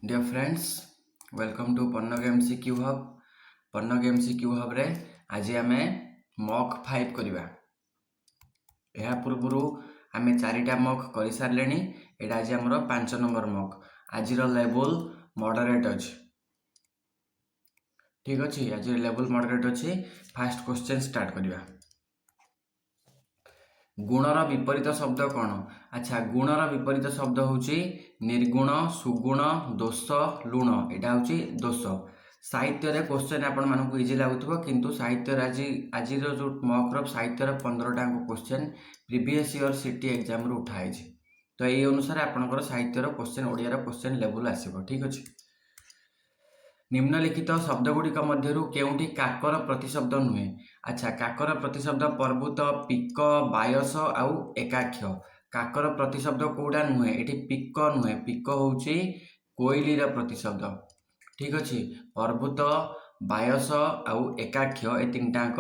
Dear friends, welcome to Pannag MCQ Hub. Pannag MCQ Hub रे आज आम mock 5 करिबा। यह पूर्व आम 4टा मॉक कर सारे। यहाँ आज आमर 5 नंबर मॉक। आज लेवल मॉडरेट अच्छी। ठीक अच्छे, आज लेवल मॉडरेट अच्छी। फास्ट क्वेश्चन स्टार्ट करिबा। गुणर विपरीत शब्द कौन? अच्छा, गुणर विपरीत शब्द होची निर्गुण, सुगुण, दोष, लुण। यहाँ हूँ दोष। साहित्य रे क्वेश्चन आपण मानक इजी लगुव किंतु साहित्य आज जो मॉक साहित्य 15टा question previous year CT exam रू उठाई। तो ये अनुसार आपंकर साहित्य क्वेश्चन ओडिया क्वेश्चन लेवल आसो। ठीक अच्छे। निम्नलिखित शब्दगुड़िक मध्यरु केउंठी काकर प्रतिशब्द नुहे? अच्छा, काकर प्रतिशब्द पर्वत, पिक, बायस आउ एकाक्ष। काकर प्रतिशब्द कौटा नुहे? ये पिक नुहे, पिक हूँ कोइलीर प्रतिशब्द। ठीक अच्छे। पर्वत, बायस आउ एकाक्ष ये 3टाक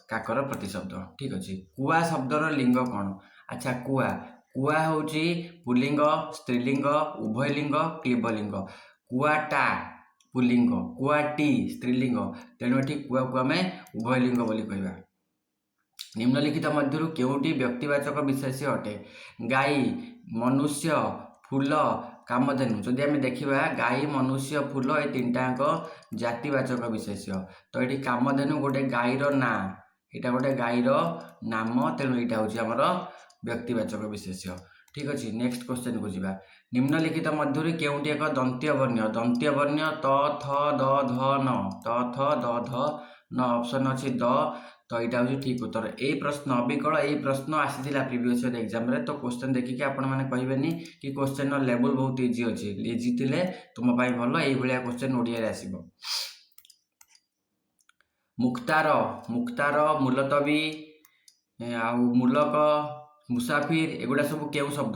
काकर प्रतिशब्द। ठीक अच्छे। कुआ शब्दर लिंग कौन? अच्छा, कुआ कुआ हूँ पुल्लिंग, स्त्रीलिंग, उभयलिंग, क्लीबलिंग। कुआटा पुल्लिंग, कुआटी स्त्रीलिंग। तेणु ये कुआ को आम उभयलिंग बोली कहवा। निम्नलिखित मध्यरु केउटी व्यक्तिवाचक विशेष्य अटे? गाई, मनुष्य, फूल, कामधेनु। जदि आम देखा गाई, मनुष्य, फूल ये 3टाक जातिवाचक विशेष्य। तो ये कामधेनु गोटे गाईर ना, यहाँ गोटे गाईर नाम। तेणु यहाँ हूँ आमर व्यक्तिवाचक विशेष्य। ठीक अच्छे। नेक्स्ट क्वेश्चन को जीवा। निम्नलिखित मध्यरु केउटी एक दंत्य वर्ण? दंत्य वर्ण त, थ, द, ध, न। त, थ, द, ध, न। ऑप्शन अच्छी द। तो यहाँ हूँ ठीक उत्तर। यही प्रश्न अबिकल यही प्रश्न आसीला प्रीवियस ईयर एग्जाम रे। तो क्वेश्चन देखिए आपण मैंने कहबेनी कि क्वेश्चन लेवल बहुत इजी अच्छी। इजी थिले तुम भल यही भाया क्वेश्चन ओडिया रे आसीबो। मुक्तार, मुक्तार, मुलतवी आ मूलक, मुसाफिर एगुड़ा सब क्यों शब्द?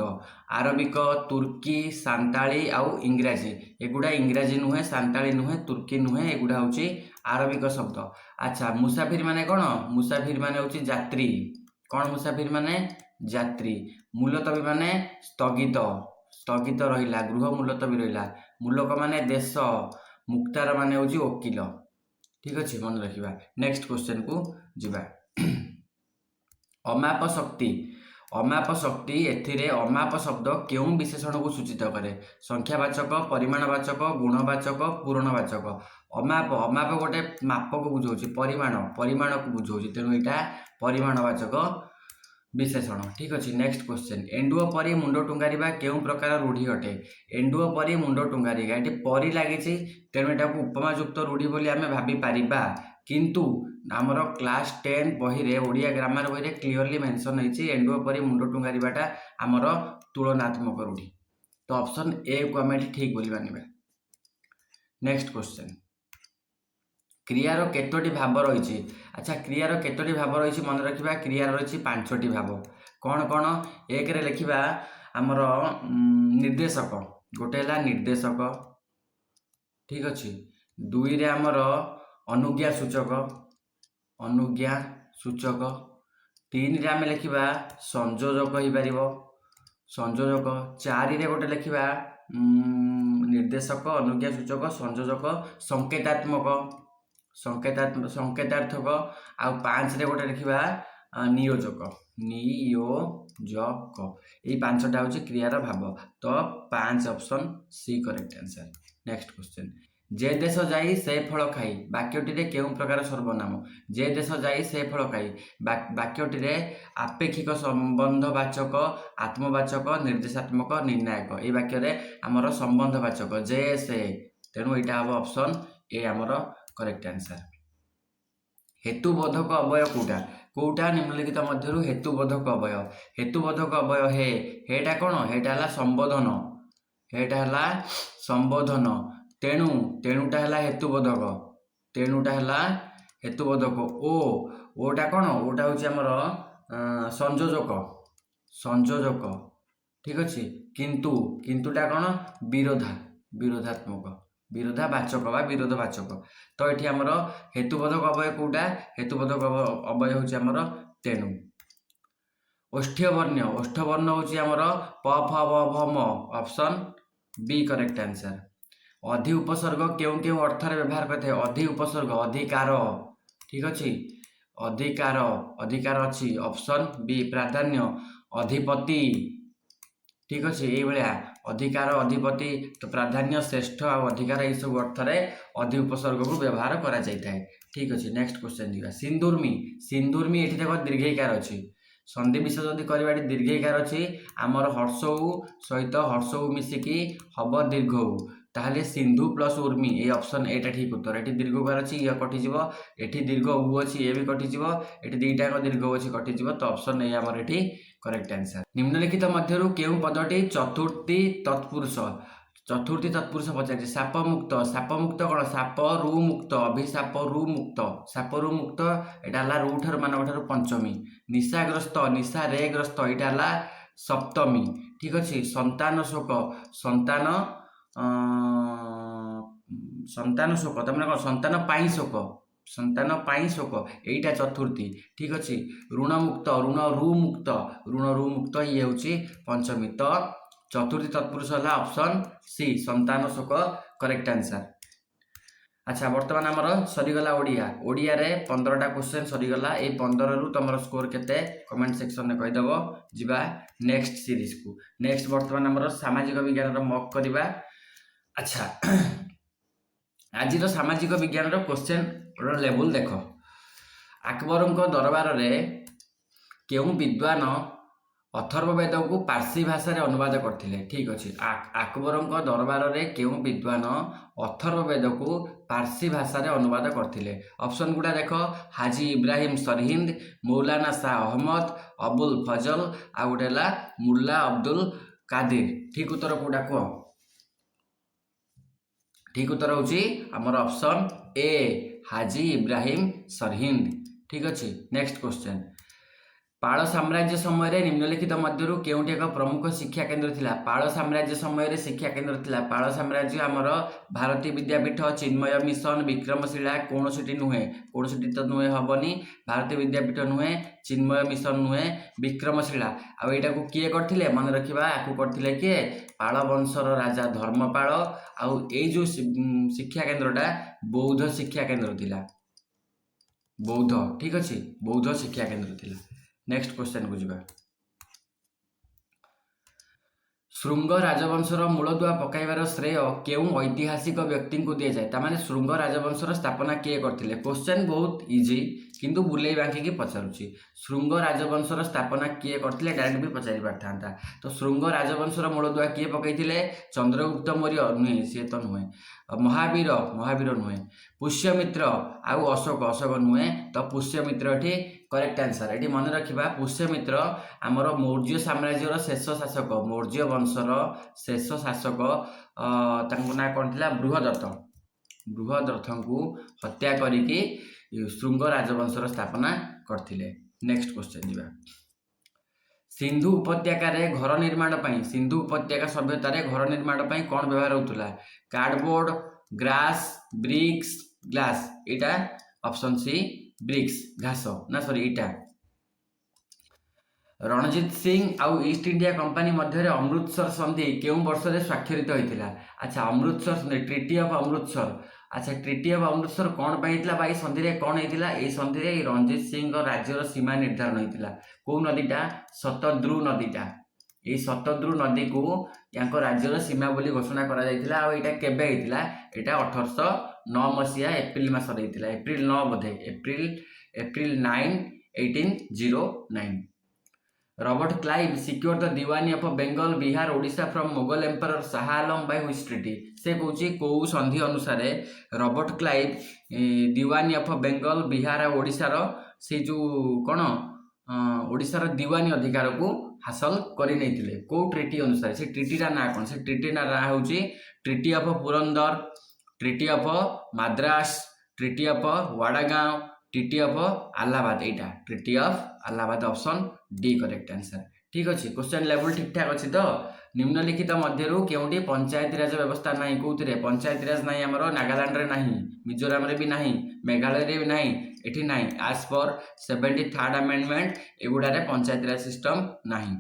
आरबिक, तुर्की, सांताली आउ इंग्राजी। एगुड़ा इंग्राजी नुहे, सांताली नुहे, तुर्की नुहे, एगुड़ा हूँ आरबिक शब्द। अच्छा, मुसाफिर माने कौन? मुसाफिर माने हूँ यात्री। कौन मुसाफिर माने? यात्री। मुलतवी माने स्थगित, स्थगित रहिला, गृह मुलतवी रहिला। मूलक माने देश। मुक्तार माने हूँ वकील। ठीक अच्छे, मन रखा। नेक्स्ट क्वेश्चन को जीवा। अमाप शक्ति, अमाप शक्ति एथिरे अमाप शब्द क्यों विशेषण को सूचित करे? संख्यावाचक, परिमाणवाचक, गुणवाचक, पूरणवाचक। अमाप, अमाप गोटे माप को बुझाऊँ, परिमाण, परिमाण को बुझाऊँ। तेणु यहाँ परिमाणवाचक विशेषण। ठीक अच्छे। Next question. एंडुओ परी मुंड टुंगारिबा केउं प्रकार रूढ़ी अटे? एंडुओ परी मुंड टुंगारिबा ये परी लगी। तेणु यहाँ उपमायुक्त रूढ़ी बोली आम भाभी पारिबा। किंतु आमर क्लास 10 बही रे ओडिया ग्रामर बही रे क्लीयरली मेंशन होइछि एंडुओ परी मुंड टुंगारिबाटा आमर तुलनात्मक रूढ़ी। तो ऑप्शन ए को आम ठीक बोली मानिबा। Next question. क्रियार केतोटी भाव रही? अच्छा, क्रियार केतोटी भाव रही मन रखा? क्रियार रही 5टी भाव। कौन कौन? एक रे लिखा आमर निर्देशक, गोटे है निर्देशक। ठीक अच्छे। 2 रे आमर अनुज्ञा सूचक, अनुज्ञा सूचक। 3 रे आम लिखा संयोजक हो पार, संयोजक। 4 रे गोटे लिखा निर्देशक, अनुज्ञा सूचक, संयोजक, संकेतात्मक, संकेतार्थक। आ 5 रे गोटे लिखा नियोजक, नियोजक। ये 5टा हूँ क्रियार भाव। तो 5 option C correct answer. Next question. जे देश जाई से फल खाई वाक्यटी केउं प्रकार सर्वनाम? जे देश जाई से फल खाई वाक्यटी आपेक्षिक संबंधवाचक, आत्मवाचक, निर्देशात्मक, निर्णायक। ये वाक्य आमर संबंधवाचक जे से। तेणु यहाँ हम ऑप्शन ए आमर करेक्ट आंसर। हेतुबोधक अवय कौटा? कौटा निम्नलिखित मध्यरु हेतुबोधक अवय? हेतुबोधक अवय हेटा कौन? हेटा है संबोधन, हेटा है संबोधन। तेणु तेणुटा है हेतुबोधक, तेणुटा है हेतुबोधक। ओटा कौन? ओटा हूँ आमर संयोजक, संयोजक। ठीक अच्छे। किंतु किंतुटा कौन? विरोधा, विरोधात्मक, विरोधावाचक बा विरोधवाचक। तो ये आमर हेतुबोधक अवय कौटा? हेतुबोधक अवय हूँ आमर तेणु। ओष्ठ्यवर्ण, ओष्ठवर्ण हूँ आमर प, फ, ब, भ, म। Option B correct answer. ଅଧି ଉପसର୍ଗ କେଉଁ କେଉଁ ଅର୍ଥରେ ବ୍ୟବହାର କରିଥାଏ? ଅଧି ଉପସର୍ଗ ଅଧିକାର, ଠିକ ଅଛି। ଅଧିକାର, ଅଧିକାର ଅଛି। ଅପସନ୍ ବି ପ୍ରାଧାନ୍ୟ, ଅଧିପତି, ଠିକ ଅଛି। ଏଇଭଳିଆ ଅଧିକାର, ଅଧିପତି, ପ୍ରାଧାନ୍ୟ, ଶ୍ରେଷ୍ଠ ଆଉ ଅଧିକାର ଏଇସବୁ ଅର୍ଥରେ ଅଧି ଉପସର୍ଗକୁ ବ୍ୟବହାର କରାଯାଇଥାଏ। ଠିକ ଅଛି। ନେକ୍ସଟ କ୍ୱେଶ୍ଚନ ଯିବା। ସିନ୍ଦୁର୍ମି, ସିନ୍ଦୁର୍ମି ଏଠି ଦେଖ ଦୀର୍ଘଇକାର ଅଛି। ସନ୍ଧି ବିଷୟ ଯଦି କରିବା ଏଠି ଦୀର୍ଘଇକାର ଅଛି, ଆମର ହର୍ଷଉ ସହିତ ହର୍ଷଉ ମିଶିକି ହବ ଦୀର୍ଘଉ, ତାହେଲେ ସିନ୍ଧୁ ପ୍ଲସ୍ ଉର୍ମି, এই ଅପସନ୍ ଏଇଟା ଠିକ ଉତ୍ତର। ଏଠି ଦୀର୍ଘକାର ଅଛି, ଇଏ କଟିଯିବ। ଏଠି ଦୀର୍ଘ ଉ ଅଛି, ଏ ବି କଟିଯିବ। ଏଠି ଦୁଇଟାକ ଦୀର୍ଘ ଅଛି, କଟିଯିବ। ତ ଅପସନ୍ ଏ ଆମର ଏଠି କରେକ୍ଟ ଆନ୍ସର। ନିମ୍ନଲିଖିତ ମଧ୍ୟରୁ କେଉଁ ପଦଟି ଚତୁର୍ଥୀ ତତ୍ପୁରୁଷ? ଚତୁର୍ଥୀ ତତ୍ପୁରୁଷ ପଚାରିଛି। ସାପ ମୁକ୍ତ, ସାପ ମୁକ୍ତ କ'ଣ? ସାପରୁ ମୁକ୍ତ, ଅଭିଶାପରୁ ମୁକ୍ତ, ସାପରୁ ମୁକ୍ତ ଏଇଟା ହେଲା ରୁ ଠାରୁ ମାନଙ୍କ ଠାରୁ ପଞ୍ଚମୀ। ନିଶାଗ୍ରସ୍ତ, ନିଶାରେ ଗ୍ରସ୍ତ ଏଇଟା ହେଲା ସପ୍ତମୀ, ଠିକ ଅଛି। ସନ୍ତାନ ଶୋକ, ସନ୍ତାନ ସନ୍ତାନ ଶୋକ ତାମାନେ କ'ଣ? ସନ୍ତାନ ପାଇଁ ଶୋକ, ସନ୍ତାନ ପାଇଁ ଶୋକ ଏଇଟା ଚତୁର୍ଥୀ, ଠିକ ଅଛି। ଋଣମୁକ୍ତ, ଋଣରୁ ମୁକ୍ତ, ଋଣରୁ ମୁକ୍ତ ଇଏ ହେଉଛି ପଞ୍ଚମୀ। ତ ଚତୁର୍ଥୀ ତତ୍ପୁରୁଷ ହେଲା ଅପସନ୍ ସି, ସନ୍ତାନ ଶୋକ କରେକ୍ଟ ଆନ୍ସର। ଆଚ୍ଛା, ବର୍ତ୍ତମାନ ଆମର ସରିଗଲା ଓଡ଼ିଆ। ଓଡ଼ିଆରେ 15ଟା କ୍ୱେଶ୍ଚନ୍ ସରିଗଲା। ଏଇ 15ରୁ ତମର ସ୍କୋର କେତେ କମେଣ୍ଟ ସେକ୍ସନରେ କହିଦେବ। ଯିବା ନେକ୍ସଟ ସିରିଜକୁ। ନେକ୍ସଟ ବର୍ତ୍ତମାନ ଆମର ସାମାଜିକ ବିଜ୍ଞାନର ମକ୍ କରିବା। ଆଚ୍ଛା, ଆଜିର ସାମାଜିକ ବିଜ୍ଞାନର କ୍ୱେଶ୍ଚନର ଲେବୁଲ ଦେଖ। ଆକବରଙ୍କ ଦରବାରରେ କେଉଁ ବିଦ୍ୱାନ ଅଥର୍ବବେଦକୁ ପାର୍ସୀ ଭାଷାରେ ଅନୁବାଦ କରିଥିଲେ? ଠିକ ଅଛି। ଆକବରଙ୍କ ଦରବାରରେ କେଉଁ ବିଦ୍ୱାନ ଅଥର୍ବବେଦକୁ ପାର୍ସୀ ଭାଷାରେ ଅନୁବାଦ କରିଥିଲେ? ଅପସନ୍ ଗୁଡ଼ା ଦେଖ। ହାଜି ଇବ୍ରାହିମ ସରହିନ୍ଦ, ମୌଲାନା ଶାହ ଅହମ୍ମଦ, ଅବୁଲ ଫଜଲ ଆଉ ଗୋଟେ ହେଲା ମୁଲ୍ଲା ଅବଦୁଲ କାଦିର। ଠିକ ଉତ୍ତର କୋଉଟା କୁହ? ଠିକ ଉତ୍ତର ହେଉଛି ଆମର ଅପସନ୍ ଏ, ହାଜି ଇବ୍ରାହିମ ସରହିନ୍ଦ। ଠିକ ଅଛି। Next question. ପାଳ ସାମ୍ରାଜ୍ୟ ସମୟରେ ନିମ୍ନଲିଖିତ ମଧ୍ୟରୁ କେଉଁଠି ଏକ ପ୍ରମୁଖ ଶିକ୍ଷା କେନ୍ଦ୍ର ଥିଲା? ପାଳ ସାମ୍ରାଜ୍ୟ ସମୟରେ ଶିକ୍ଷା କେନ୍ଦ୍ର ଥିଲା। ପାଳ ସାମ୍ରାଜ୍ୟ ଆମର ଭାରତୀ ବିଦ୍ୟାପୀଠ, ଚିନ୍ମୟ ମିଶନ, ବିକ୍ରମଶିଳା କୌଣସିଟି ନୁହେଁ। କୌଣସିଟି ତ ନୁହେଁ, ହବନି। ଭାରତୀ ବିଦ୍ୟାପୀଠ ନୁହେଁ, ଚିନ୍ମୟ ମିଶନ ନୁହେଁ, ବିକ୍ରମଶିଳା। ଆଉ ଏଇଟାକୁ କିଏ କରିଥିଲେ? ମନେ ରଖିବା, ଆକୁ କରିଥିଲେ କିଏ? ପାଳ ବଂଶର ରାଜା ଧର୍ମପାଳ। ଆଉ ଏଇ ଯୋଉ ଶିକ୍ଷା କେନ୍ଦ୍ରଟା ବୌଦ୍ଧ ଶିକ୍ଷା କେନ୍ଦ୍ର ଥିଲା। ବୌଦ୍ଧ, ଠିକ ଅଛି। ବୌଦ୍ଧ ଶିକ୍ଷା କେନ୍ଦ୍ର ଥିଲା। ନେକ୍ସଟ କ୍ୱେଶ୍ଚନକୁ ଯିବା। ଶୃଙ୍ଗ ରାଜବଂଶର ମୂଳଦୁଆ ପକାଇବାର ଶ୍ରେୟ କେଉଁ ଐତିହାସିକ ବ୍ୟକ୍ତିଙ୍କୁ ଦିଆଯାଏ? ତାମାନେ ଶୃଙ୍ଗ ରାଜବଂଶର ସ୍ଥାପନା କିଏ କରିଥିଲେ? କ୍ୱେଶ୍ଚନ ବହୁତ ଇଜି, କିନ୍ତୁ ବୁଲେଇ ବାଙ୍କିକି ପଚାରୁଛି। ଶୃଙ୍ଗ ରାଜବଂଶର ସ୍ଥାପନା କିଏ କରିଥିଲେ? ଡାଇରେକ୍ଟ ବି ପଚାରି ପାରିଥାନ୍ତା। ତ ଶୃଙ୍ଗ ରାଜବଂଶର ମୂଳଦୁଆ କିଏ ପକାଇଥିଲେ? ଚନ୍ଦ୍ରଗୁପ୍ତ ମୌର୍ଯ୍ୟ ନୁହେଁ, ସିଏ ତ ନୁହେଁ। ମହାବୀର, ମହାବୀର ନୁହେଁ। ପୁଷ୍ୟମିତ୍ର ଆଉ ଅଶୋକ, ଅଶୋକ ନୁହେଁ। ତ ପୁଷ୍ୟମିତ୍ର ଏଠି କରେକ୍ଟ ଆନ୍ସର। ଏଠି ମନେ ରଖିବା, ପୁଷ୍ୟମିତ୍ର ଆମର ମୌର୍ଯ୍ୟ ସାମ୍ରାଜ୍ୟର ଶେଷ ଶାସକ, ମୌର୍ଯ୍ୟ ବଂଶର ଶେଷ ଶାସକ। ତାଙ୍କ ନାଁ କ'ଣ ଥିଲା? ବୃହଦତ୍ତ। ବୃହଦତ୍ତଙ୍କୁ ହତ୍ୟା କରିକି ଶୃଙ୍ଗ ରାଜବଂଶର ସ୍ଥାପନା କରିଥିଲେ। ନେକ୍ସଟ କ୍ୱେଶ୍ଚନ ଯିବା। ସିନ୍ଧୁ ଉପତ୍ୟକାରେ ଘର ନିର୍ମାଣ ପାଇଁ, ସିନ୍ଧୁ ଉପତ୍ୟକା ସଭ୍ୟତାରେ ଘର ନିର୍ମାଣ ପାଇଁ କ'ଣ ବ୍ୟବହାର ହେଉଥିଲା? କାର୍ଡବୋର୍ଡ, ଗ୍ରାସ, ବ୍ରିକ୍ସ, ଗ୍ଲାସ। ଏଇଟା ଅପସନ୍ ସି, ବ୍ରିକ୍ସ, ଘାସ ନା ସରି ଇଟା। ରଣଜିତ ସିଂ ଆଉ ଇଷ୍ଟ ଇଣ୍ଡିଆ କମ୍ପାନୀ ମଧ୍ୟରେ ଅମୃତସର ସନ୍ଧି କେଉଁ ବର୍ଷରେ ସ୍ୱାକ୍ଷରିତ ହୋଇଥିଲା? ଆଚ୍ଛା, ଅମୃତସର ସନ୍ଧି, ଟ୍ରିଟି ଅଫ୍ ଅମୃତସର। ଆଚ୍ଛା, ଟ୍ରିଟି ଅଫ୍ ଅମୃତସର କ'ଣ ପାଇଁ ହେଇଥିଲା ବା ଏଇ ସନ୍ଧିରେ କ'ଣ ହେଇଥିଲା? ଏଇ ସନ୍ଧିରେ ଏଇ ରଣଜିତ ସିଂଙ୍କ ରାଜ୍ୟର ସୀମା ନିର୍ଦ୍ଧାରଣ ହେଇଥିଲା। କୋଉ ନଦୀଟା? ଶତଦ୍ରୁ ନଦୀଟା। ଏଇ ଶତଦ୍ରୁ ନଦୀକୁ ୟାଙ୍କ ରାଜ୍ୟର ସୀମା ବୋଲି ଘୋଷଣା କରାଯାଇଥିଲା। ଆଉ ଏଇଟା କେବେ ହେଇଥିଲା? ଏଇଟା 1809 ମସିହା ଏପ୍ରିଲ ମାସରେ ହେଇଥିଲା। ଏପ୍ରିଲ 9 ବୋଧେ, April 9, 1809। Robert Clive secured the Diwani of Bengal, Bihar, Odisha from Mughal Emperor Shah Alam by which treaty? से कौची कोउ संधि अनुसार Robert Clive Deewani of Bengal, Bihar और ओडिशार से जो कौन ओडिशार दीवानी अधिकार को हासिल करि नैथिले। को ट्रिटी अनुसार? से ट्रिटीर ना कौन? से ट्रिटी ना होची treaty of Purandar, treaty of Madras, treaty of Wadgaon, treaty of Allahabad. एटा treaty of Allahabad, option D correct answer. ठीक अच्छे। क्वेश्चन लेवल ठीक ठाक अच्छी। तो निम्नलिखित मध्यरु केउंटी पंचायती राज व्यवस्था नहीं? कौथिरे पंचायती राज नहीं? आमर नागालैंड रे नहीं, मिजोराम रे भी नहीं, मेघालय रे भी नहीं, एठी नहीं। एज पर 73rd अमेंडमेंट एगुड़ारे पंचायती राज सिस्टम नहीं।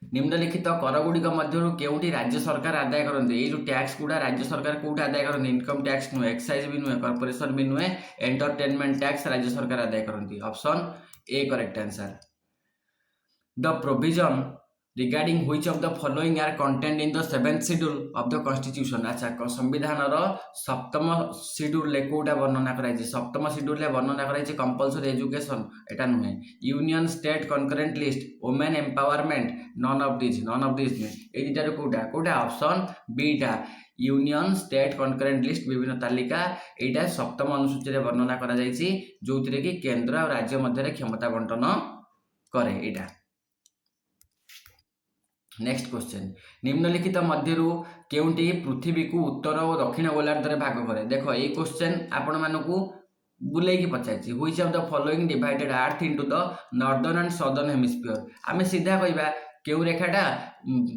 निम्नलिखित कर गुड़िक मध्यरु केउठी राज्य सरकार आदाय करते ये जो टैक्स गुड़ा राज्य सरकार कौटी आदाय करते इनकम टैक्स नुहे एक्साइज भी नुहे कॉर्पोरेशन भी नुहे एंटरटेनमेंट टैक्स राज्य सरकार आदाय करते option A correct answer the provision regarding which of the following are contained in the 7th schedule of the constitution अच्छा संविधान सप्तम शेड्यूल कोटा वर्णना कराई सप्तम शेड्यूल वर्णना कराई कंपलसरी एजुकेशन एटा नुहे union state concurrent list women empowerment none of this नुहे ए दुटा कोटा कोटा ऑप्शन बीटा यूनियन स्टेट कनकरेंट लिस्ट विभिन्न तालिका एटा सप्तम अनुसूची वर्णना करा जायछि जोथिरे कि केंद्र और राज्य मध्य क्षमता बंटन करे एटा नेक्स्ट क्वेश्चन निम्नलिखित मध्यरु केउंटी पृथ्वी को उत्तर और दक्षिण गोलार्ध रे भाग करे देखो ये क्वेश्चन आपण मानकू बुले की पचारछि which of the following divided earth into the northern and southern hemisphere आमे सीधा कहबा केउ रेखाटा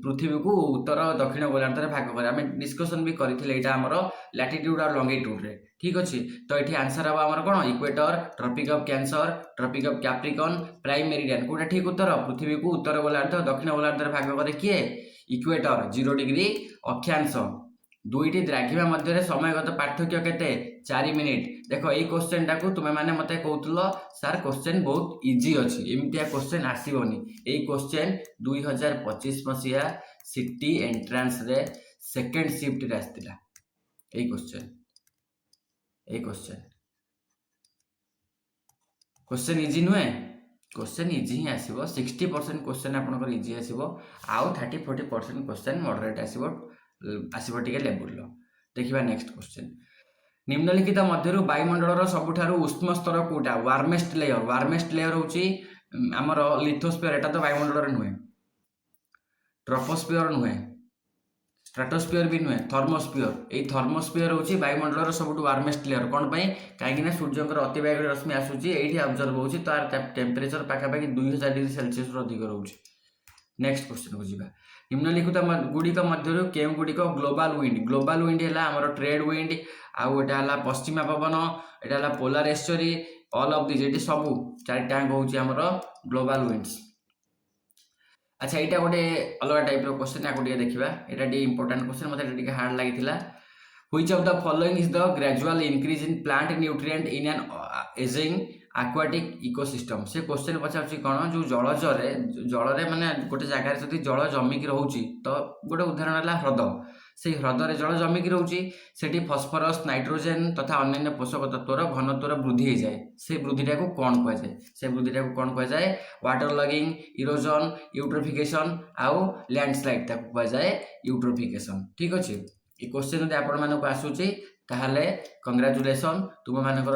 पृथ्वी को उत्तर और दक्षिण गोलार्ध रे भाग करे आमे डिस्कशन भी करथिले एटा हमरो लैटिट्यूड और लॉन्गिट्यूड रे ठीक अछि तो एठी आंसर हबा हमर कोन equator tropic of cancer tropic of capricorn prime meridian कोटा ठीक उत्तर पृथ्वी को उत्तर गोलार्ध और दक्षिण गोलार्ध रे भाग करे किए इक्वेटर 0 डिग्री अक्षांश दुईटी द्राघिमा मध्य समयगत पार्थक्य केते 4 मिनिट देखो ये क्वेश्चन टाकू तुमे माने मते कहउतलो सर क्वेश्चन बहुत इजी अछि एमितिया क्वेश्चन आसीबोनी ए क्वेश्चन 2025 मसिया सिटी एंट्रेंस रे सेकंड शिफ्ट रे आस्तिला ए क्वेश्चन इजी नुहे क्वेश्चन इजी ही आसीबो 60% क्वेश्चन आपनकर इजी आसीबो आउ 30-40% क्वेश्चन मॉडरेट आसीबो टिके लेवल लो देखिबा नेक्स्ट क्वेश्चन निम्नलिखित मध्यरु वायुमंडलर सबुठारु उष्म स्तर कोटा वार्मेस्ट लेयर होची हमर लिथोस्फीयर एटा तो वायुमंडलर नुहे ट्रोपोस्फीयर नुहे स्ट्रेटोस्फीयर भी नुहे थर्मोस्फीयर ए थर्मोस्फीयर होची वायुमंडलर सबुठु वार्मेस्ट लेयर कोन पई काहे कि सूर्यकर अतिबाहक रश्मि आसुची एठी ऑब्जर्व होची तार टेम्परेचर पाखा पाखी 2000 डिग्री सेल्सियस रो अधिक रहउची नेक्स्ट क्वेश्चन को जीवा निम्नलिखित गुड़िक मध्यरु केउ गुड़िक ग्लोबल विंड है हमर ट्रेड विंड आउ एटा हला पश्चिमा पवन एटा हला polar estuary all of this eighty सब चारटा होची हमर ग्लोबल विंड्स अच्छा एटा गोटे अलग टाइप रो क्वेश्चन या गोटे देखिबा एटा डी इंपोर्टेंट क्वेश्चन मते टिके हार्ड लागिथिला which of the following is the gradual increase in plant nutrient in an ageing aquatic ecosystem से क्वेश्चन पचार कौन जो जल माने गोटे जगार जदि जल जमिकी रोचे तो गोटे उदाहरण है ह्रद से ह्रदर जल जमिकी रोचे से फस्फरस नाइट्रोजेन तथा अन्य पोषक तत्वर घनत्वर वृद्धि हो जाए से वृद्धिटा को कौन कह जाए वाटर लगिंग इरोजन यूट्रोफिकेशन आउ लैंडस्लाइड ताको कह जाए यूट्रोफिकेशन ठीक अच्छे ये क्वेश्चन जब आपण मानक आसूची ताहले कंग्रेचुलेसन तुम मानकर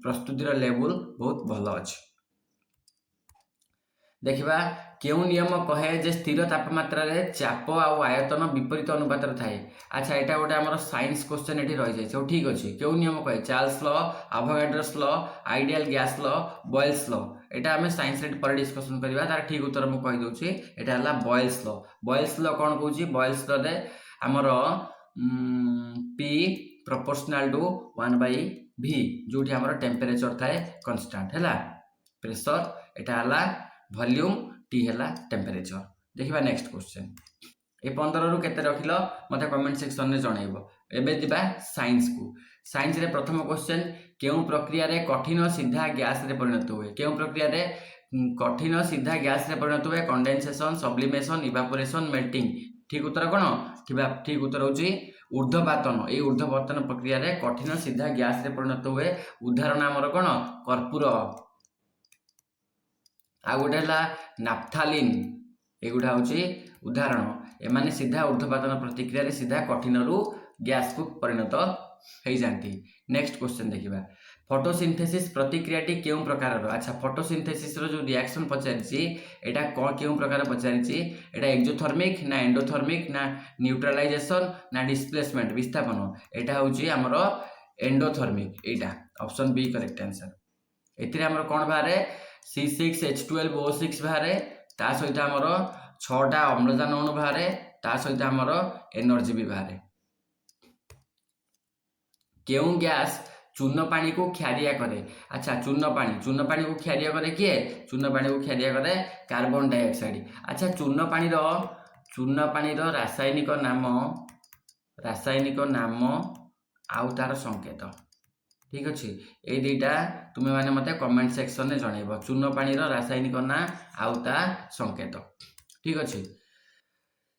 प्रस्तुतिर लेवल बहुत भल अच्छे देखिबा केउ नियम कहे जे स्थिर तापमात्रा रे चाप आउ आयतन विपरीत अनुपात थाए अच्छा एटा गोटे हमर साइंस क्वेश्चन एठी रहि जाय ठीक अछि केउ नियम कहे Charles law Avogadro's law ideal gas law Boyle's law एटा हमें साइंस रे पर डिस्कशन करबा तार ठीक उत्तर मु कहि दोछि एटा हला बॉयल्स लॉ कोन कहूछि बॉयल्स लॉ रे हमर P proportional to 1/v जोठी हमर टेम्परेचर थाए कांस्टेंट हैला प्रेशर एटा हला वॉल्यूम T हला टेम्परेचर देखिबा नेक्स्ट क्वेश्चन ए 15 रु केते रखिलो मते कमेंट सेक्शन रे जणाइबो एबे दिबा साइंस रे प्रथम क्वेश्चन केउ प्रक्रिया रे कठिन सीधा गैस रे परिणत हुए केउ प्रक्रिया रे कठिन सीधा गैस रे परिणत हुए कंडेंसेशन सब्लिमेशन इवापोरेशन मेल्टिंग ठीक उत्तर कौन ठीक उत्तर होची ऊर्ध्वपातन ये ऊर्ध्वपातन प्रक्रिया रे कठिन सीधा गैस रे परिणत हुए उदाहरण हमर कौन कर्पूर आ गोटे हला नाफ्थालिन एगुडा होची उदाहरण एमाने सीधा ऊर्ध्वपातन प्रतिक्रिया रे सीधा कठिन रु गैस को परिणत हो जाती नेक्स्ट क्वेश्चन देखिबा फोटोसिंथेसिस प्रतिक्रिया टी केउ प्रकार रो अच्छा फोटोसिंथेसिस रो जो रिएक्शन पचारिछि एटा केउ प्रकार पचारिछि एटा एक्सोथर्मिक ना एंडोथर्मिक ना न्यूट्रलाइजेशन ना डिस्प्लेसमेंट विस्थापन एटा होची हमरो एंडोथर्मिक एटा ऑप्शन बी करेक्ट आंसर एथिरे हमरो कोन बारे C6H12O6 बारे ता सहित हमरो 6टा अम्लजान अणु बारे ता सहित हमरो एनर्जी भी बारे केउ गैस चून पानी को क्षारिया करे। अच्छा चून पानी को क्षारिया करे किए? चून पानी को क्षारिया करे कार्बन डाइऑक्साइड। अच्छा चून पानी रो रासायनिक नाम आउ तार संकेत। ठीक अच्छे ये दुईटा तुम्हें मैंने मत कमेंट सेक्शन में जनइब चून पानी रो रासायनिक ना आउ ता संकेत। ठीक अच्छे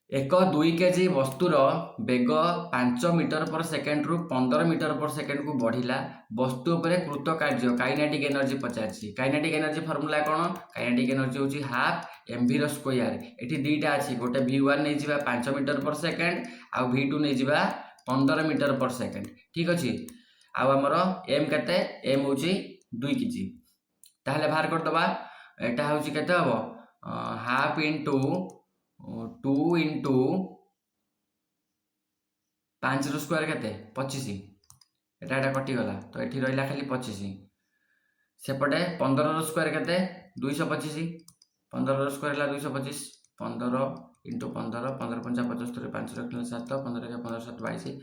1-2 केजी वस्तुर बेग 5 मीटर पर सेकेंड रु 15 मीटर पर सेकेंड को बढ़िला वस्तु उपरे कृत कार्य काइनेटिक एनर्जी पचारछि। काइनेटिक एनर्जी फॉर्मूला कौन? काइनेटिक एनर्जी होची हाफ mv रो स्क्वायर। एठी दुईटा अछि गोटे v1 नै जिबा 5 मीटर पर सेकेंड आ v2 नै जिबा 15 मीटर पर सेकेंड। ठीक अछि आ हमर m केते? m होची 2 केजी। ताहले बाहर कर दबा एटा होची केते हबो हाफ इनटू 2 इंटू 5 रो स्क्वायर केते 25 एटा कटिगला तो एठी रहिला खाली 25 सेपटे 15 रो स्क्वायर केते 225 15 रो स्क्वायर ला 225 15 इंटू 15 15 पंजा 75 5 रखले 7 15 के 15 7 22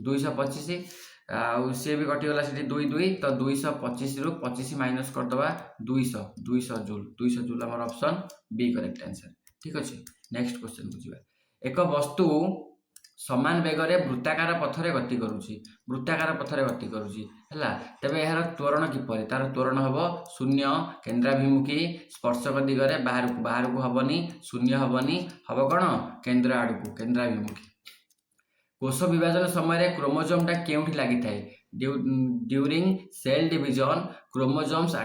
225 आउ सी भी कटिगला सेठी 2 2 तो 225 रु 25 माइनस कर दबा 200 जूल हमर ऑप्शन बी करेक्ट आंसर। ठीक अछि नेक्स्ट क्वेश्चन को जिबा एक वस्तु समान बेगरे वृत्ताकार पथरे गति करुची हैला तबे एहार त्वरण किपरि? तार त्वरण हबो शून्य केंद्राभिमुखी स्पर्शक दिगरे बाहर को हबनी शून्य हबनी हबो कोन केंद्र आडकू केंद्राभिमुखी। कोष विभाजन समय क्रोमोजोम टा केउठी लागि थाए? During cell division chromosomes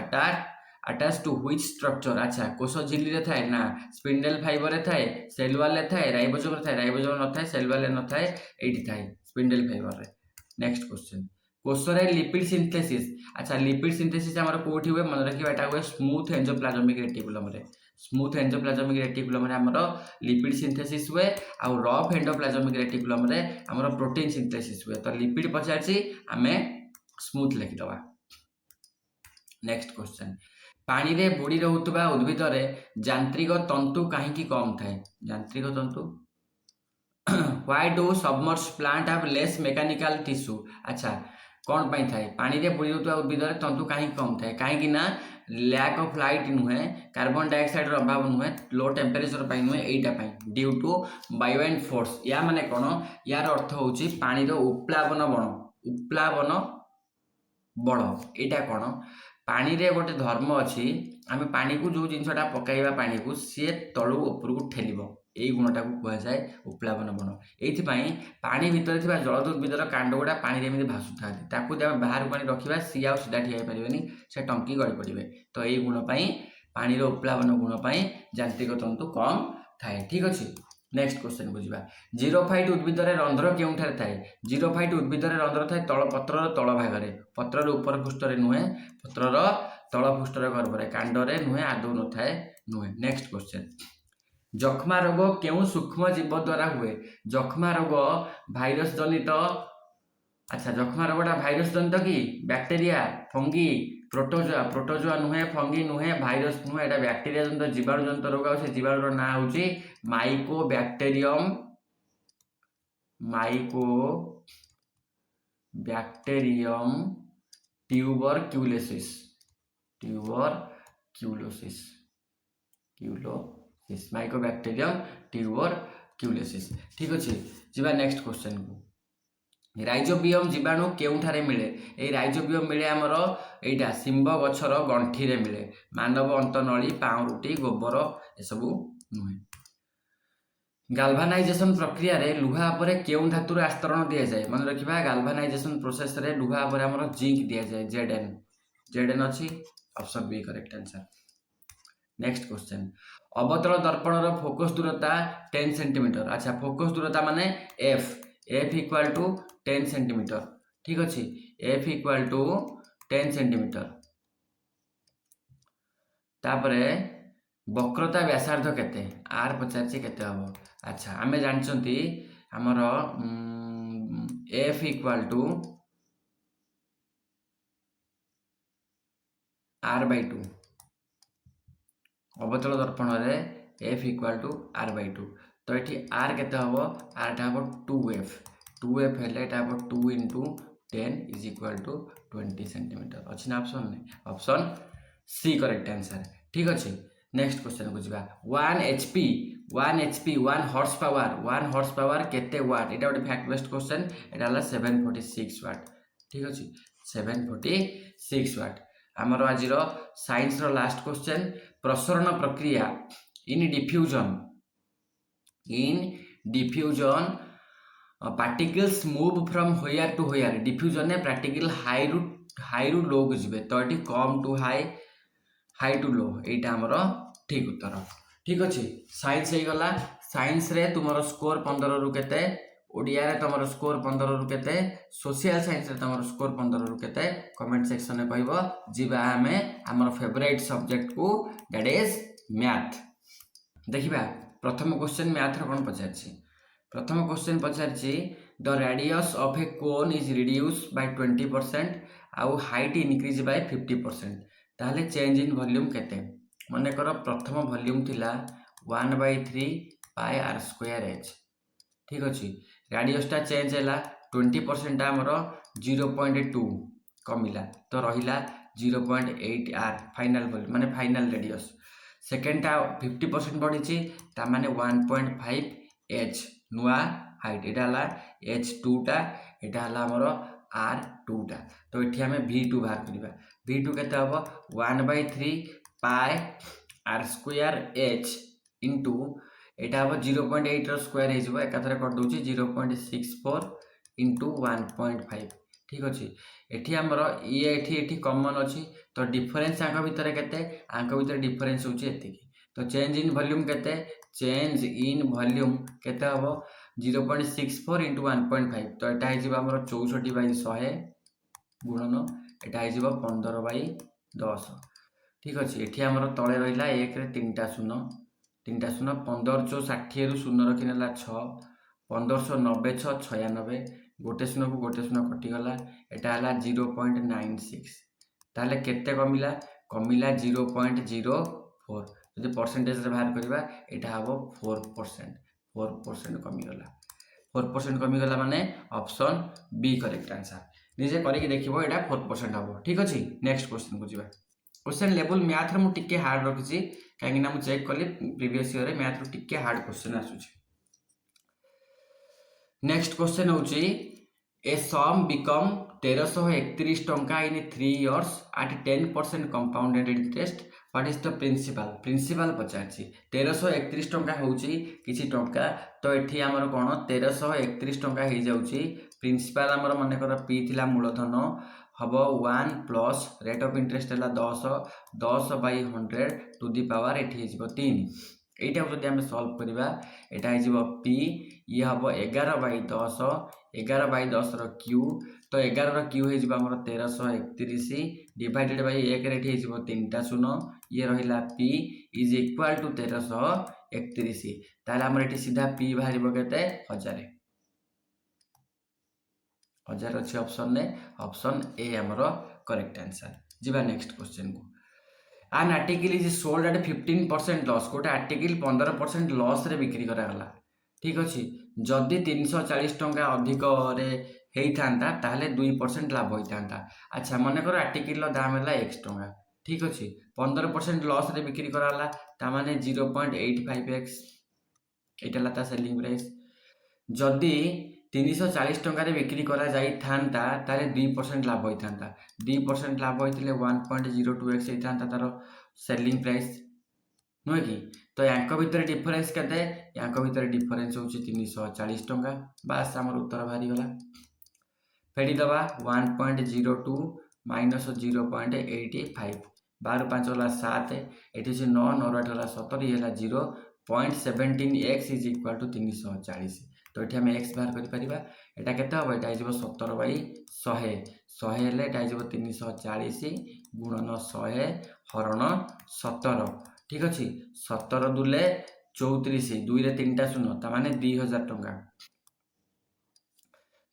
attach to which structure? अच्छा कोष झिल्ली रे थाए ना स्पिंडल फाइबर रे थाए सेल वॉल रे थाए राइबोसोम रे थाए राइबोसोम न थाए सेल वॉल रे न थाए एठी थाए स्पिंडल फाइबर रे। नेक्स्ट क्वेश्चन कोष रे लिपिड सिंथेसिस। अच्छा लिपिड सिंथेसिस हमर कोठी हुए मन रखिबा एटा हुए स्मूथ एंडोप्लाज्मिक रेटिकुलम रे। स्मूथ एंडोप्लाज्मिक रेटिकुलम रे हमर लिपिड सिंथेसिस हुए आ रफ एंडोप्लाज्मिक रेटिकुलम रे हमर प्रोटीन सिंथेसिस हुए। तो लिपिड पचारछि आमे स्मूथ लिखि दबा। नेक्स्ट क्वेश्चन पानी रे बुड़ी रहउतबा उद्भिद रे यांत्रिक तंतु काहेकि कम थाए? यांत्रिक तंतु why do submerged plant have less mechanical tissue? अच्छा कौन पाई थाए? पानी रे बुड़ी रहउतबा उद्भिद रे तंतु काहेकि कम थाए? काहेकि ना लैक ऑफ लाइट नुहे कार्बन डाइऑक्साइड रो अभाव नुहे लो टेम्परेचर पाई नुहे एटा पाई ड्यू टू बायोएंट फोर्स। या माने कोन यार अर्थ होची पानी रो उपप्लावन बल एटा कोन पानी रे गोटे धर्म अच्छी आम पानी को जो जिनसा पकईवा पानी को सी तलू ऊपर को ठेलिबो यही गुणटा को कहुए उपप्लावन बण। ये पानी भितर जलद उद्भिदर कांड गुड़ा पानी में भासु था बाहर पानी रखा सी आ सीधा ठिया पारे से टंकी गड़ी पड़े। तो यही गुण पानी उपप्लावन गुण यांत्रिक तंतु कम थाए। ठीक अच्छे नेक्स्ट क्वेश्चन बुझा जीरोफाइट उद्भिदर रंध्र केउठारे थाए? जीरोफाइट उद्भिदर रंध्र थाए तल पत्र तल भाग में पत्र ऊपर पृष्ठ नुहे पत्र तल पृष्ठ गर्भरे कांडरे नुहे आदौ न थाए नुहे। नेक्स्ट क्वेश्चन जक्ष्मा रोग केउ सूक्ष्म जीव द्वारा हुए? जक्ष्मा रोग भाइरस जनित। अच्छा जक्ष्मा रोगटा भाइरस जनित कि बैक्टेरिया फंगी प्रोटोजोआ नुहे फंगी नुहे भाइरस नुहे एटा बैक्टेरिया जनित जीवाणु जनित रोग आ से जीवाणुर ना होची माइकोबैक्टेरियम ट्यूबरक्यूलोसिस माइकोबैक्टेरियम ट्यूबरक्यूलोसिस। ठीक अच्छे जीवा नेक्स्ट क्वेश्चन को राइजोबियम जीवाणु केउठारे मिले? ए राइजोबियम मिले आमर एटा सिंब गछर गंठी रे मिले मानव अंतनली पाउरुटी गोबर एसबू नुहे। गाल्भानाइजेशन प्रक्रिया रे लुहा पर केउ धातुर आस्तरण दिया जाए? मन रखिबा गाल्भानाइजेशन प्रोसेस रे लुहा पर हमर जिंक दिया जाए Zn अछि option B correct answer. Next question अवतल दर्पण रो फोकस दूरता 10 सेंटीमीटर। अच्छा फोकस दूरता माने f इक्वल टू 10 सेंटीमीटर। ठीक अच्छे f इक्वल टू 10 सेंटीमीटर। तापरे वक्रता व्यासार्ध केते? आर पचारछि केते हबो? अच्छा आमे जानछंती हमर f इक्वल टू r/2 अवतल दर्पण रे f इक्वल टू r/2 तो ये r केते हबो? r टा हबो 2f हेले एटा हबो 2 into 10 is equal to 20 centimetre अच्छी ना ऑप्शन नहीं ऑप्शन सी करेक्ट आंसर ठीक अच्छे नेक्स्ट क्वेश्चन को जीवा 1 HP 1 हॉर्स पावर केते वाट एटा गोटे फैक्ट बेस्ड क्वेश्चन एटा हला 746 वाट ठीक अच्छे 746 वाट आमर आज साइंस रो लास्ट क्वेश्चन प्रसरण प्रक्रिया in diffusion particles move from higher to higher diffusion ने पार्टिकल हाई रु लो को जीवे तो ये कम टू हाई टू लो यहाँ आमर ठीक उत्तर ठीक अच्छे साइंस हो गला साइंस रे तुमर स्कोर 15 रु केते ओडिया रे तुमर स्कोर 15 रु केते सोशल साइंस रे तुमर स्कोर 15 रु केते कमेंट सेक्शन में कहबो जीवा हमें आमर फेवरेट सब्जेक्ट को दैट इज मैथ देखिबा प्रथम क्वेश्चन मैथ रो कोन पचारछि प्रथम क्वेश्चन पचारछि the radius of a cone is reduce by 20% आउ हाइट इनक्रीज बाय 50% ताहले चेंज इन वॉल्यूम केते मने कर प्रथम वॉल्यूम थिला 1/3 पाई आर स्क्वायर एच ठीक अछि रेडियस टा चेंज हैला 20% हमरो 0.2 कमिला तो रहिला 0.8 आर फाइनल वॉल्यूम माने फाइनल रेडियस सेकेंड टा 50% बढ़ी ता माने 1.5 एच नुआ हाइट एटा हला h2 टा एटा हला हमरो r2 टा तो एठी हमें v2 बाहर करबा v2 केते हबो 1/3 पाई r स्क्वायर h इनटू एटा हबो 0.8 रो स्क्वायर हे जबो एकाथरे कर दोची 0.64 इनटू 1.5 ठीक अछि एठी हमरो ये एठी कॉमन अछि तो डिफरेंस आंक भितर केते आंक भितर डिफरेंस होची एतिकी तो चेंज इन वॉल्यूम केते चेंज इन वॉल्यूम केते हबो 0.64 इनटू 1.5 तो एटा हे जिवो हमरो 64/100 गुणन एटा हे जिवो 15/10 ठीक अछि एठी हमरो तळे रहिला 1 रे 3टा शून्य 1560 रु शून्य रखिनेला 6 1590 6 96 गोटे शून्य को गोटे शून्य कटि गला एटा हला 0.96 ताले केते कमिला 0.04 जदि परसेंटेज रे बाहर करबा एटा हबो 4% कमी गला 4% कमी गला माने ऑप्शन बी करेक्ट आंसर निजे करिक देखिबो एटा 4% हबो ठीक अछि नेक्स्ट क्वेश्चन को जीवा क्वेश्चन लेवल मैथ रे मु टिके हार्ड रखिछि काहे कि ना मु चेक करली प्रीवियस ईयर रे मैथ रे टिके हार्ड क्वेश्चन आसुछि नेक्स्ट क्वेश्चन होछि ए सम बिकम 1331 टंका in 3 years at 10% compounded interest what is the principal पचारछि 1331 टंका होछि किछि टंका तो एठी हमर कोन 1331 टंका हे जाउछि प्रिंसिपल हमर माने कर पी थिला मूलधन हबो 1 प्लस रेट ऑफ इंटरेस्ट हला 10/100 टू दी पावर एठी हिजबो 3 एटा जदि हम सॉल्व करबा एटा हिजबो p ये हबो 11/10 11/10 रो क्यू तो 11 रो क्यू हिजबो हमर 1331 डिवाइडेड बाय 1 रे एठी हिजबो 3टा शून्य ये रहिला p इज इक्वल टू 1331 ताले हमर एठी सीधा p बाहरिबो केते 1000 अच्छे ऑप्शन ने ऑप्शन ए हमरो करेक्ट आंसर जीवा नेक्स्ट क्वेश्चन को an article is sold at 15% loss गोटे आर्टिकल 15% लॉस रे बिक्री करा गला ठीक अछि जदि 340 टंका अधिक रे हेई थांता ताहले 2% लाभ होई थांता अच्छा मने कर आर्टिकल रो दाम हला x टंका ठीक अछि 15% लॉस रे बिक्री करा गला ता माने 0.85x एटा लाता सेलिंग प्राइस जदि 340 टंका रे बिक्री करा जाई थांता ताले 2% लाभ होई थांता 2% लाभ होइतिले 1.02x होई थांता तारो सेलिंग प्राइस नुहे कि तो यांक भितर डिफरेंस केते यांक भितर डिफरेंस होची 340 टंका बस हमर उत्तर बाहरी गला फेडी दबा 1.02 माइनस 0.85 12 5 होला 7 एठी से 9 9 8 होला 17 ये होला 0.17x इज इक्वल टू 340 तो ये आम एक्स बाहर करा यहाँ के 17/100 100 हेल्ले 340 गुणन 100 हरण 17 ठीक अच्छे 17 दुले 34 2 रे 3टा शून्य ता माने 2000 टंका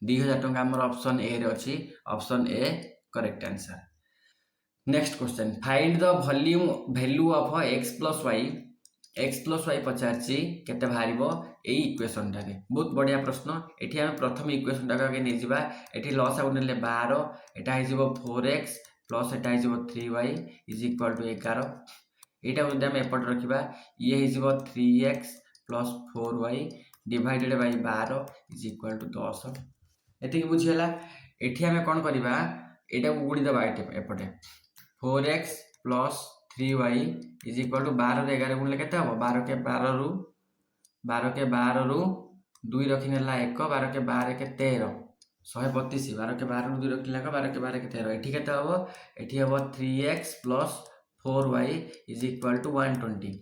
2000 टंका हमर ऑप्शन ए रे अछि option A correct answer next question find the volume value of x + y X plus Y पचारची केते बाहरिबो एई इक्वेशन टारे बहुत बढ़िया प्रश्न। एठी हम प्रथम इक्वेशन टाका के नै जिबा एठी लॉस आउट नेले 12 एटा हे जिवो 4x प्लस एटा हे जिवो 3y इज इक्वल टू 11 एटा जदि हम एपट रखिबा ये हे जिवो 3x plus 4y divided by 12 is equal to 10 एति बुझियला। एठी हम कोन करबा एटा को गुडी दबा एपटे 4x plus 3y is equal to 12 रे 11 गुणले केते हबो 12 के 12 रु 2 रखी नेला 1 12 के 12 के 13 132 12 के 12 रु 2 रखी नेला 12 के 12 के 13 एठी केते हबो एठी हबो 3x plus 4y is equal to 120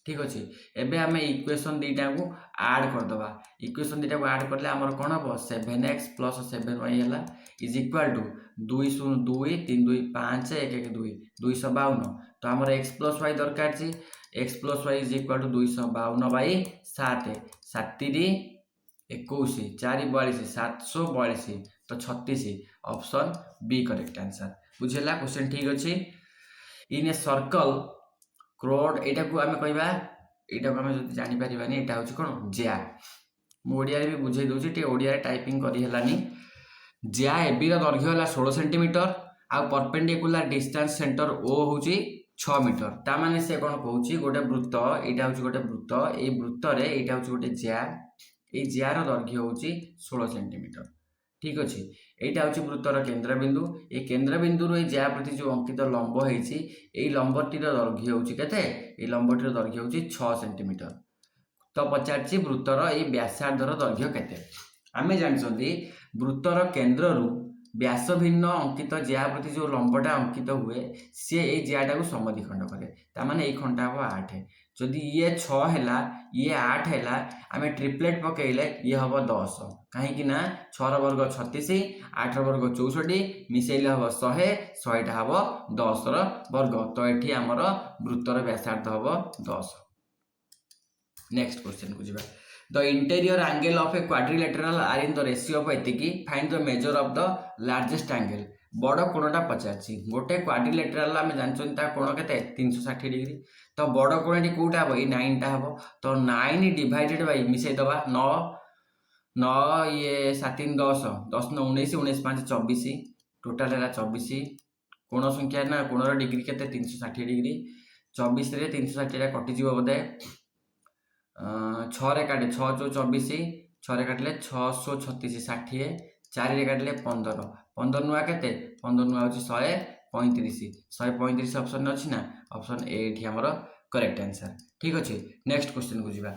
ठीक अच्छे। एबे आमे इक्वेशन दीटा को ऐड कर दबा इक्वेशन दीटा को ऐड करले हमर कोन हबो 7x प्लस 7y हला इज इक्वल टू 2 0 2 3 2 5 1 1 2 252 तो हमर x प्लस y दरकार छी x plus y is equal to 252 by 7 7 3 21 4 42 742 तो 36 ऑप्शन बी करेक्ट आंसर बुझेला क्वेश्चन ठीक अछि। इन ए सर्कल क्रोड एटा को आमे कहबा एटा को आमे जति जानि परिबानी एटा होछि कोन ज्या मु ओडिया रे भी बुझै दोछि टे ओडिया रे टाइपिंग करि हेलानी ज्या एबी रो दैर्घ्य होला 16 सेंटीमीटर आ परपेंडिकुलर डिस्टेंस सेंटर ओ होछि 6 मीटर ता माने से कोन कहउछि गोटे वृत्त एटा होछि गोटे वृत्त ए वृत्त रे एटा होछि गोटे ज्या ए ज्या रो दैर्घ्य होछि 16 सेंटीमीटर ठीक अछि। एटा होछि वृत्तर केंद्रबिंदु ए केंद्रबिंदु रो ज्या प्रति जो अंकित लंब हेछि ए लंबटी रो दैर्घ्य होछि केते ए लंबटी रो दैर्घ्य होछि 6 सेंटीमीटर तो पचारछि वृत्तर ए व्यासार्ध रो दैर्घ्य केते आमे जानछन्ती वृत्तर केंद्र रु व्यास भिन्न अंकित ज्या प्रति जो लंबटा अंकित हुए से ए ज्याटा को समद्विखंड करे ता माने ए खंडा हो 8 जदि ये 6 हैला ये 8 हैला आमे ट्रिपलेट पकेइले ये हबो 10 काहे कि ना 6 रो वर्ग 36 8 रो वर्ग 64 मिसेइले हबो 100 100 टा हबो 10 रो वर्ग तो एठी हमर वृत्तर व्यासार्ध हबो 10। नेक्स्ट क्वेश्चन को जिबा the interior angle of a quadrilateral are in the ratio of एतिकी find the measure of the largest angle बड़ कोणटा पचारछि गोटे क्वाड्रिलेटरल आमे जानछन ता कोण केते 360 डिग्री तो बड़ कोणटी कोटा हबो ए 9 टा हबो तो 9 डिवाइडेड बाय मिसै दबा 9 9 ये 7 3 10 10 9 19 19 5 24 टोटल हैला 24 कोण संख्या ना कोणर डिग्री केते 360 डिग्री 24 रे 360 रा कटि जीव बोधे 6 रे काटे 6 चो 24 6 रे काटले 636 60 4 रे काटले 15 15 नुआ केते 15 नुआ होची 135 135 ऑप्शन अछि ना ऑप्शन ए एठी हमर करेक्ट आंसर ठीक अछि। नेक्स्ट क्वेश्चन को जिबा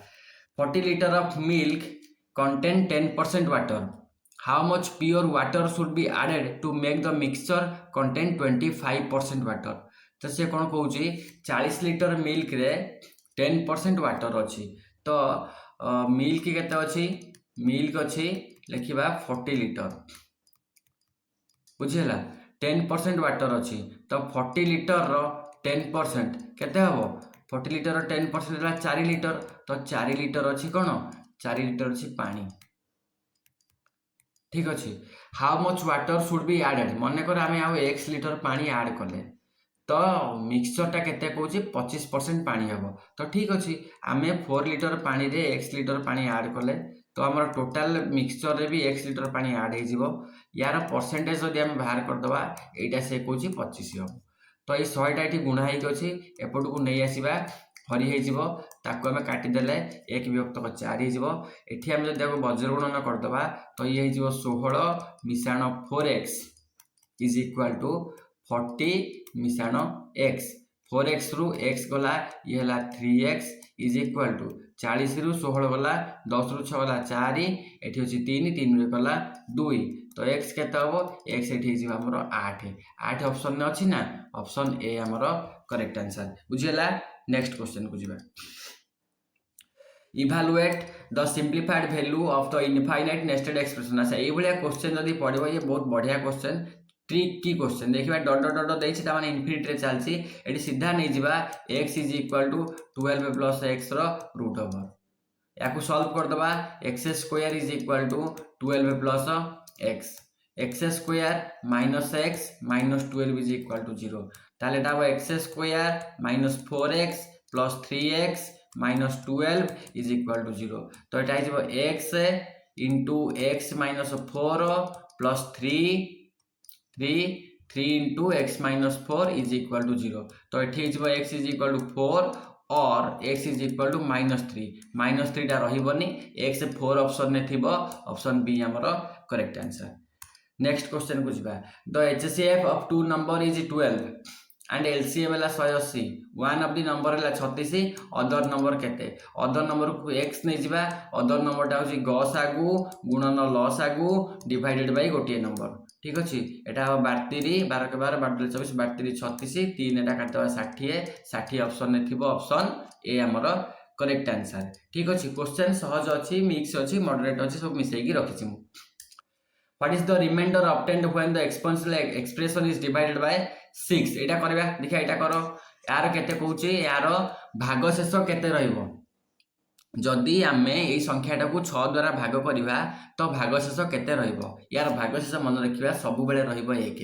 40 litre of milk contain 10% water how much pure water should be added to make the mixture contain 25% water तो से कोन कहउची 40 लीटर मिल्क रे 10% वाटर अछि तो मिल्क केते अछि मिल्क अछि लिखिबा 40 लीटर बुझिला 10% वाटर अछि तो 40 लीटर रो 10% केते हबो 40 लीटर रो 10% ला 4 लीटर तो 4 लीटर अछि कोन 4 लीटर अछि पानी ठीक अछि। How much water should be added मने कर आमे आ x लीटर पानी ऐड करले तो मिक्सचर टा केते कहउची 25% पानी हबो तो ठीक अछि आमे 4 लीटर पानी रे x लीटर पानी ऐड करले तो हमर टोटल मिक्सचर रे भी x लीटर पानी ऐड हे जिवो यार परसेंटेज जदि हम बाहर कर दबा एटा से कहउची 25 हबो तो ए 100 टा एठी गुणा हे अछि एपट को नै आसीबा हरि हे जिवो ताको हम काटि देले 1 विभक्त 4 हे जिवो एठी हम जदि वज्र गुणन कर दबा तो ये हे जिवो 16 मिसाण 4x इज इक्वल टू 40 मिसाण x 4x रु x गला ये हला 3x इज इक्वल टू 40 रु 16 गला 10 रु 6 गला 4 एठी होची 3 3 रे गला 2 तो x केते हबो x एठी जिवा हमर 8 8 ऑप्शन ने अछि ना ऑप्शन ए हमर करेक्ट आंसर बुझियला। नेक्स्ट क्वेश्चन को जिबा evaluate the simplified value of the infinite nested expression अच्छा ए भलिया क्वेश्चन जदी पढिबो ये बहुत बढ़िया क्वेश्चन ट्रिक की क्वेश्चन देखिबा डॉट डॉट डॉट देछि ता माने इनफिनिट रे चलछि एटी सीधा नै जिबा x is equal to 12 plus x रो रूट ओवर याकू सॉल्व कर दबा x square is equal to 12 plus x square minus x minus 12 is equal to 0 ताले ता x square minus 4x plus 3x minus 12 is equal to 0 तो यहाँ हो x into x minus 4 plus 3 into x minus 4 is equal to 0 तो ये x is equal to 4 और x is equal to minus three टा रही x 4 option में थी ऑप्शन बी आमर करेक्ट आंसर। नेक्स्ट क्वेश्चन को जावा the HCF of two number is 12 and LCM है 180 वन ऑफ द नंबर है 36 अदर नंबर केते अदर नंबर को एक्स नहीं जावा अदर नंबरटा हूँ गसागु गुणन लसागु डिवाइडेड बाय गोटे नंबर ठीक अच्छे यहाँ हम 12 12 के 12 12 24 12 36 3 एटा काटवा 60 ऑप्शन में थी ऑप्शन ए आमर करेक्ट आंसर ठीक अच्छे क्वेश्चन सहज अच्छी मिक्स अच्छी मॉडरेट अच्छी सब मिसेकी रखी। What is the remainder obtained when the exponential expression is divided by 6 एटा करबा देखिए एटा करो यार केते कहूची यार भाग शेष केते रहइबो जदि आमे ए संख्याटा को 6 द्वारा भाग करबा तो भाग शेष केते रहइबो यार भाग शेष मन रखिबा सब बेले रहइबो 1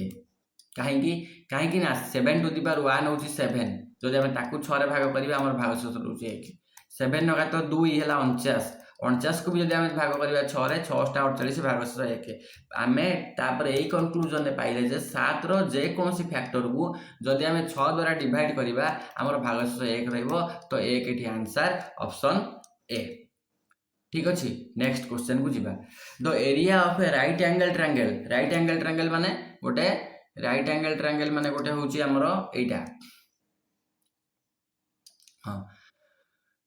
काहेकि ना 7 टू द पावर 1 होची 7 जदि आमे ताकू 6 रे भाग करबा हमर भाग शेष रहउची 1 7 नगा तो 2 हैला 49 को भी जब आम भाग करवा 6 रे 6 टा 48 भाग शेष 1 आम तापर यही कनक्लूजन पाइले जे 7 रो जेकोसी फैक्टर को जदि आम 6 द्वारा डिवाइड करवा आमर भाग शेष 1 रहिबो तो 1 एठी आंसर ऑप्शन ए ठीक अच्छे। नेक्स्ट क्वेश्चन को जीवा the area of A right angle triangle माने गोटे राइट एंगल ट्रायंगल माने गोटे होची आमर एटा हां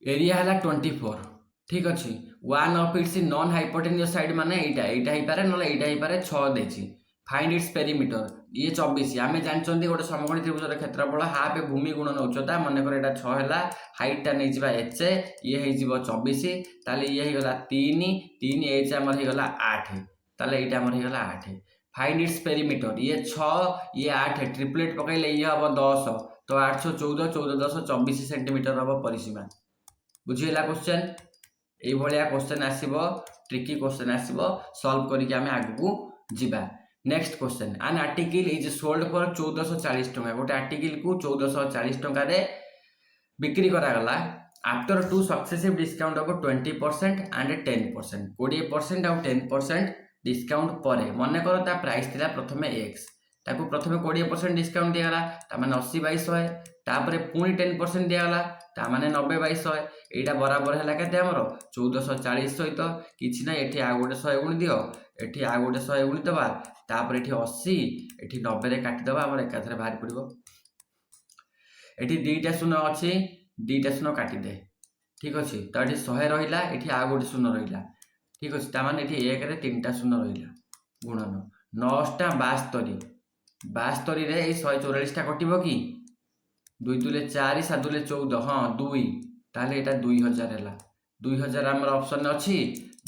एरिया हला 24 ठीक अच्छे one of its non hypotenuse side माने एटा ही पारे नले एटा ही पारे 6 देछि फाइंड इट्स पेरीमीटर ये 24 आम जानते गोटे समकोणी त्रिभुजर क्षेत्रफल हाफ भूमि गुणन उच्चता मन कर 6 है हाइटा नहीं जा एच ये हो 24 ताले ये होगा 3 एच आमर होगा 8 ताले ये आमर होगा 8 फाइंड इट्स पेरीमीटर ये 6 ये 8 ट्रिपलेट पकड़े ये हम 10 तो 8 14 14 10 24 सेंटीमीटर हम परिसीमा बुझीगला क्वेश्चन ये क्वेश्चन आसो ट्रिकी क्वेश्चन आसो सॉल्व करके आम आगू जीवा। Next question an article is sold for 1440 टका गोटे आर्टिकल को 1440 टका बिक्री करागला after two successive discount of 20% and 10% 20% और 10% डिस्काउंट पर मन कर ता प्राइस थिला प्रथमे एक्स ताकू प्रथमे 20% डिस्काउंट दिगला तामाने 80 बाय 100 तापर पुणी 10% दिगला तामाने 90 बाय 100 एटा बराबर है केते हमर 1440 सहित किछि ना एठी आ गोटे 100 गुणी दियो एठी आ गोटे 100 गुणी दबा तापर एठी 80 एठी 90 रे काटि दबा हमर एकाथरे बाहर पड़िबो एठी दुईटा शून्य अछि दुईटा शून्य काटि दे ठीक अछि तो एठी 100 रहिला एठी आ गोटे शून्य रहिला ठीक अछि तामाने एठी 1 रे 3टा शून्य रहिला गुणन 9 टा 72 रे ए 144 टा कटिबो कि 2 दुले 4 7 दुले 14 हां 2 ताले एटा 2000 हैला 2000 हमर ऑप्शन में अछि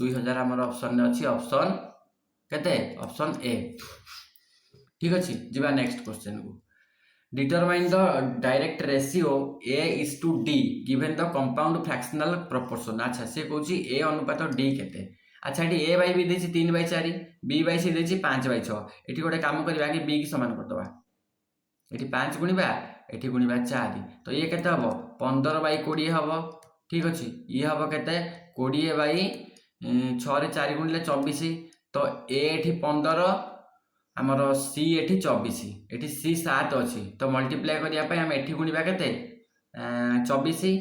2000 हमर ऑप्शन में अछि ऑप्शन केते ऑप्शन ए ठीक अछि जीवा नेक्स्ट क्वेश्चन को determine the direct ratio a is to d given the compound fractional proportion अच्छा से कहूची a अनुपात d केते अच्छा एटी a बाय b देछि 3 बाय 4 b बाय c देछि 5 बाय 6 एटी गोटे काम करबा कि b की समान कर दबा एटी 5 गुणिबा एटी गुणिबा 4 तो ये केते हबो 15 बाय 20 हबो ठीक अछि ये हबो केते 20 बाय 6 रे 4 गुणिले 24 तो a एठी 15 आमर सी एठी 24 एठी सी 7 अछि तो मल्टीप्लाई करिया पय हम एठी गुणिबा केते 24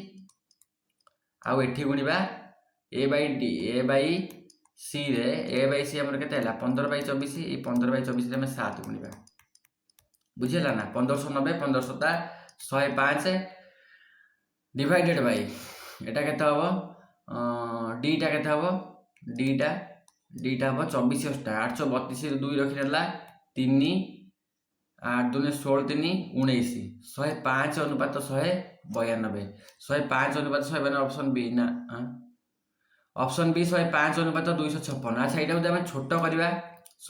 आ एठी गुणिबा a बाय c रे a बाय c हमर केते हला 15 बाय 24 ए 15 बाय 24 रे हम 7 गुणिबा बुझिला ना 1590 1500 105 डिवाइडेड बाय एटा केते हबो d टा केते हबो d टा हबो 24 टा 832 रे 2 रखिनेला 3 8 2 16 3 19 105 अनुपात 192 105 अनुपात 192 ऑप्शन बी ना ऑप्शन बी 105 अनुपात 256 अच्छा एटा जदि हम छोट करबा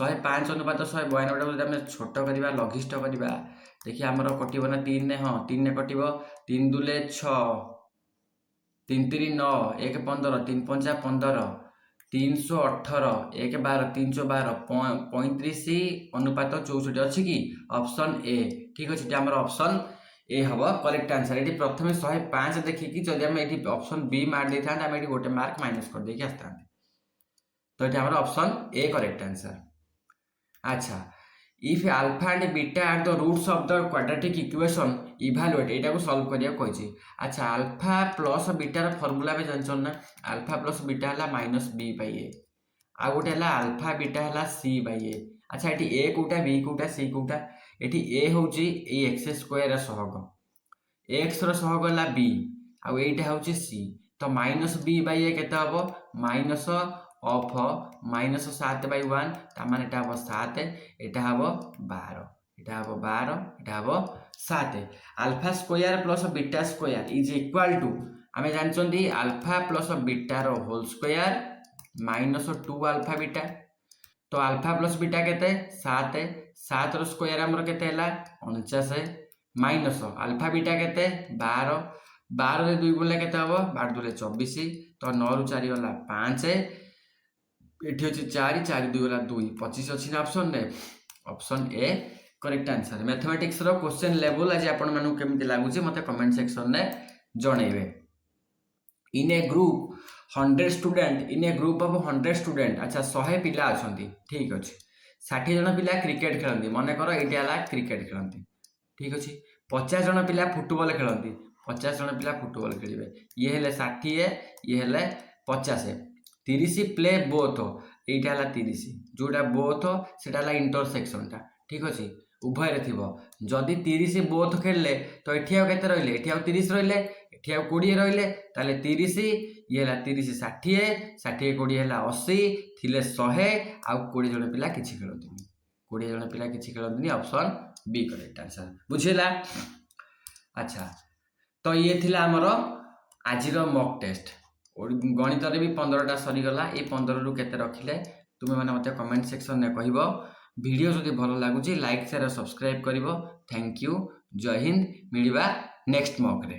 105 अनुपात 192 जदि हम छोट करबा लघिष्ठ करबा देखिए हमर कटिबो ना 3 ने हां 3 ने कटिबो 3 दुले 6 3 3 9 1 15 3 5 15 318 1 12 312 35 अनुपात 64 अच्छी कि ऑप्शन ए ठीक अच्छे आम ऑप्शन ए हम करेक्ट आंसर। ये प्रथम 105 देखिकी जदि आम ये ऑप्शन बी मार दे था आम ये गोटे मार्क माइनस कर देकी आसता। तो ये आम ऑप्शन ए करेक्ट आंसर। अच्छा, if alpha and beta are the roots of the quadratic equation evaluate यहाँ सॉल्व करिया कही। अच्छा, अल्फा प्लस बीटार फॉर्मूला में जानछन ना, अल्फा प्लस बीटा है माइनस बी बाई ए, आ गोटे है अल्फा बीटा है सी बाई ए। अच्छा, ये ए कौटा बी कौटा सी कौटा, ये ए हूँ एक्स स्क्वायर सहग, एक्स रहग है बी आउ एटा हूँ सी, तो माइनस बी बाई ए केते हम माइनस ऑफ माइनस 7 बाई 1 तामान एटा हम 7, एटा हम 12, एटा हम 12, एटा हम 7। Alpha square plus beta square is equal to आम जानते अल्फा प्लस बीटार whole square minus 2 alpha beta. तो अल्फा प्लस बीटा केते 7, 7 रो स्क्वायर हमर केते हला 49 माइनस अल्फा बीटा केते 12, 12 रे 2 गुणले केते हबो 12 2 24, तो 9 रु 4 गला 5, एठी अछि 4, 4 2 गला 2, 25 अछि ना ऑप्शन ने, option A correct answer. Mathematics रो क्वेश्चन लेवल आज आपण मानु केमति लागुची मते कमेंट सेक्शन ने जणैबे। In a group 100 student, in a group of 100 student, अच्छा 100 पिला अछंती, ठीक अछि, 60 जन पिला क्रिकेट खेलंती, माने करो एटा हला क्रिकेट खेलंती, ठीक अछि, 50 जन पिला फुटबॉल खेलंती, 50 जन पिला फुटबॉल खेलिबे, ये हेले 60, ये हेले 50, 30 प्ले बोथ, एटा हला 30 जोटा बोथ सेटा हला इंटरसेक्शन टा, ठीक अछि, उभय रे थिबो। जदि 30 बोथ खेलले तो एठी आ केते रहले, एठी आ 30 रहले, एठी आ 20 रहले, ताले 30 ये हला 30 60, 60 20 हला 80 थिले 100 आ 20 जन पिला किछि खेलंतनी, 20 जन पिला किछि खेलंतनी, ऑप्शन बी करेक्ट आंसर। बुझिला? अच्छा, तो ये थिला हमर आजिर मॉक टेस्ट। गणित भी 15टा सरीगला, ये 15 रु केते रखिले तुम मैंने मत कमेंट सेक्शन में कह। वीडियो जदि भल लगुच लाइक शेयर सब्सक्राइब कर। थैंक यू, जय हिंद, मिलवा नेक्स्ट मॉक रे।